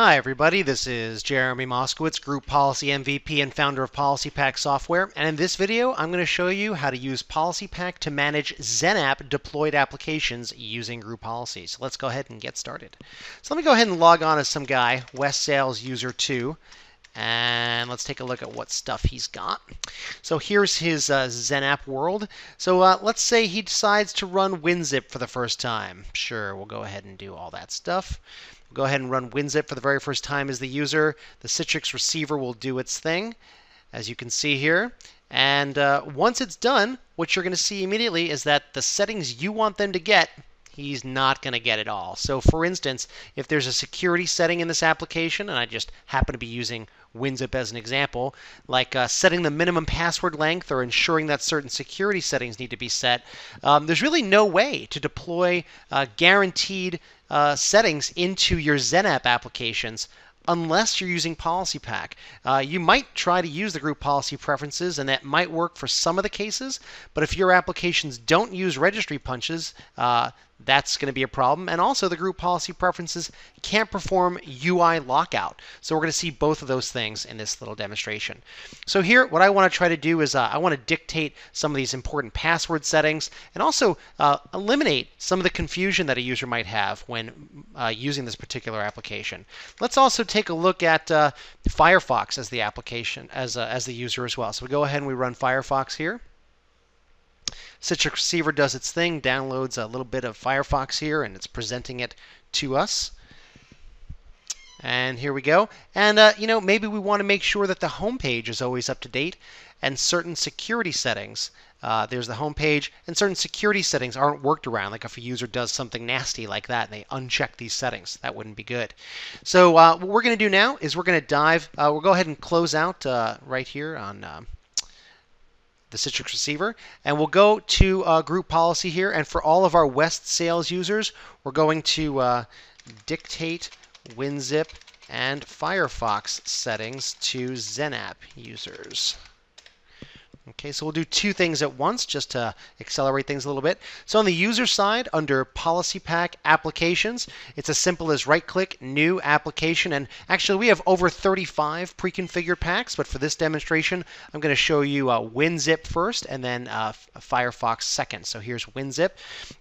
Hi everybody, this is Jeremy Moskowitz, Group Policy MVP and founder of PolicyPak software. And in this video, I'm going to show you how to use PolicyPak to manage Xenapp deployed applications using group policies. Let's go ahead and get started. So let me go ahead and log on as some guy, West Sales User 2. And let's take a look at what stuff he's got. So here's his Xenapp world. So let's say he decides to run WinZip for the first time. Sure, we'll go ahead and do all that stuff. We'll go ahead and run WinZip for the very first time as the user. The Citrix receiver will do its thing, as you can see here. And once it's done, what you're going to see immediately is that the settings you want them to get, he's not going to get it all. So for instance, if there's a security setting in this application, and I just happen to be using WinZip as an example, like setting the minimum password length or ensuring that certain security settings need to be set, there's really no way to deploy guaranteed settings into your Xenapp applications unless you're using PolicyPak. You might try to use the group policy preferences, and that might work for some of the cases, but if your applications don't use registry punches, that's going to be a problem. And also the group policy preferences can't perform UI lockout. So we're going to see both of those things in this little demonstration. So here, what I want to try to do is I want to dictate some of these important password settings and also eliminate some of the confusion that a user might have when using this particular application. Let's also take a look at Firefox as the application, as the user as well. So we go ahead and we run Firefox here. Citrix receiver does its thing, downloads a little bit of Firefox here, and it's presenting it to us. And here we go. And maybe we want to make sure that the home page is always up to date, and certain security settings. There's the home page, and certain security settings aren't worked around. Like if a user does something nasty like that, and they uncheck these settings, that wouldn't be good. So what we're going to do now is we're going to dive. We'll go ahead and close out right here on the Citrix receiver, and we'll go to group policy here, and for all of our West Sales users, we're going to dictate WinZip and Firefox settings to Xenapp users. Okay, so we'll do two things at once just to accelerate things a little bit. So on the user side, under PolicyPak Applications, it's as simple as right-click, New Application, and actually we have over 35 pre-configured packs, but for this demonstration, I'm going to show you WinZip first and then Firefox second. So here's WinZip,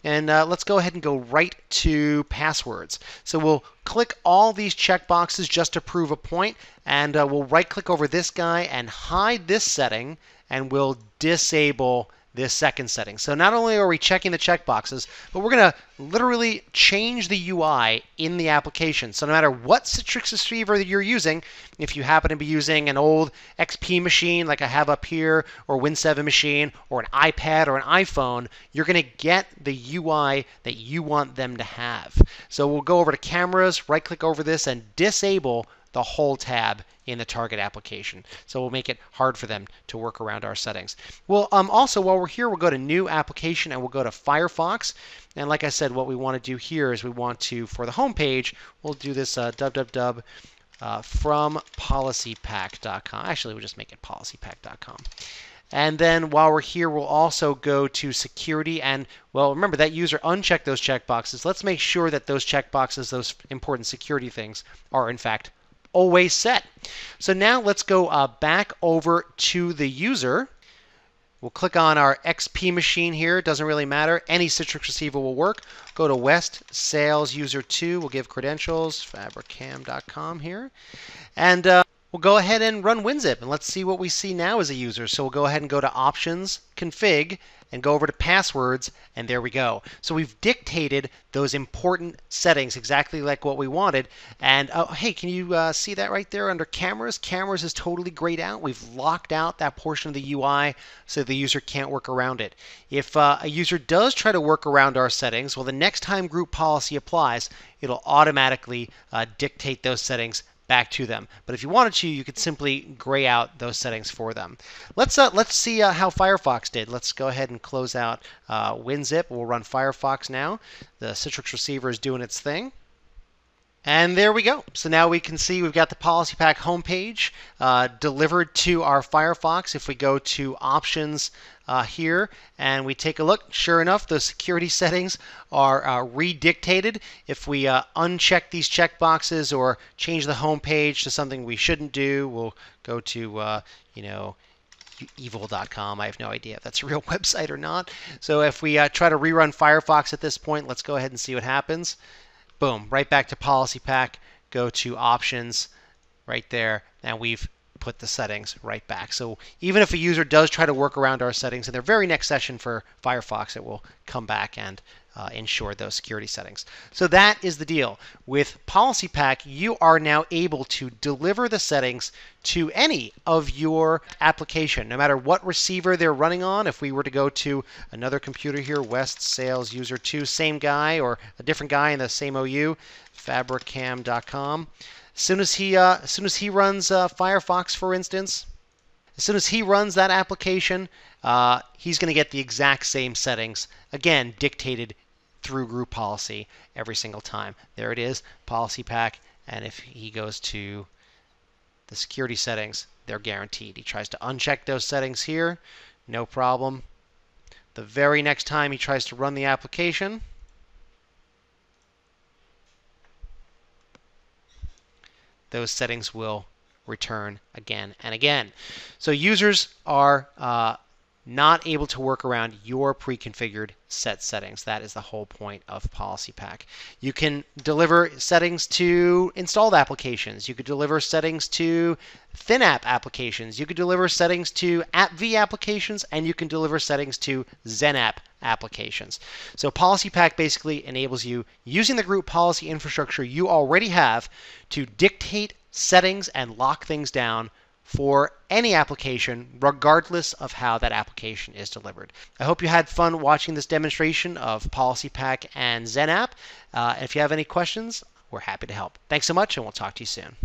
and let's go ahead and go right to passwords. So we'll click all these checkboxes just to prove a point, and we'll right-click over this guy and hide this setting, and we'll disable this second setting. So not only are we checking the checkboxes, but we're going to literally change the UI in the application. So no matter what Citrix receiver that you're using, if you happen to be using an old XP machine like I have up here, or Win7 machine, or an iPad or an iPhone, you're going to get the UI that you want them to have. So we'll go over to cameras, right-click over this, and disable the whole tab in the target application. So we'll make it hard for them to work around our settings. Well, also while we're here, we'll go to New Application and we'll go to Firefox. And like I said, what we want to do here is we want to, for the home page, we'll do this www from PolicyPak.com. Actually, we'll just make it PolicyPak.com. And then while we're here, we'll also go to security. And, well, remember that user unchecked those checkboxes. Let's make sure that those checkboxes, those important security things, are in fact always set. So now let's go back over to the user. We'll click on our XP machine here. It doesn't really matter. Any Citrix receiver will work. Go to West Sales User 2. We'll give credentials, fabricam.com here. And we'll go ahead and run WinZip. And let's see what we see now as a user. So we'll go ahead and go to Options, Config, and go over to Passwords, and there we go. So we've dictated those important settings exactly like what we wanted. And oh, hey, can you see that right there under Cameras? Cameras is totally grayed out. We've locked out that portion of the UI so the user can't work around it. If a user does try to work around our settings, well, the next time group policy applies, it'll automatically dictate those settings back to them. But if you wanted to, you could simply gray out those settings for them. Let's see how Firefox did. Let's go ahead and close out WinZip. We'll run Firefox now. The Citrix receiver is doing its thing. And there we go. So now we can see we've got the PolicyPak homepage delivered to our Firefox. If we go to Options here and we take a look, sure enough, the security settings are redictated. If we uncheck these checkboxes or change the homepage to something we shouldn't do, we'll go to, evil.com. I have no idea if that's a real website or not. So if we try to rerun Firefox at this point, let's go ahead and see what happens. Boom, right back to PolicyPak, go to Options right there, and we've put the settings right back. So even if a user does try to work around our settings in their very next session for Firefox, it will come back and ensure those security settings. So that is the deal. With PolicyPak, you are now able to deliver the settings to any of your application, no matter what receiver they're running on. If we were to go to another computer here, West Sales User 2, same guy or a different guy in the same OU, fabricam.com. As soon as he runs Firefox, for instance, as soon as he runs that application, he's going to get the exact same settings, again, dictated through group policy every single time. There it is, PolicyPak, and if he goes to the security settings, they're guaranteed. He tries to uncheck those settings here, no problem. The very next time he tries to run the application, those settings will return again and again. So users are not able to work around your pre-configured set settings. That is the whole point of PolicyPak. You can deliver settings to installed applications. You could deliver settings to Xenapp applications. You could deliver settings to AppV applications, and you can deliver settings to Xenapp applications. So PolicyPak basically enables you, using the group policy infrastructure you already have, to dictate settings and lock things down for any application, regardless of how that application is delivered. I hope you had fun watching this demonstration of PolicyPak and Xenapp. If you have any questions, we're happy to help. Thanks so much, and we'll talk to you soon.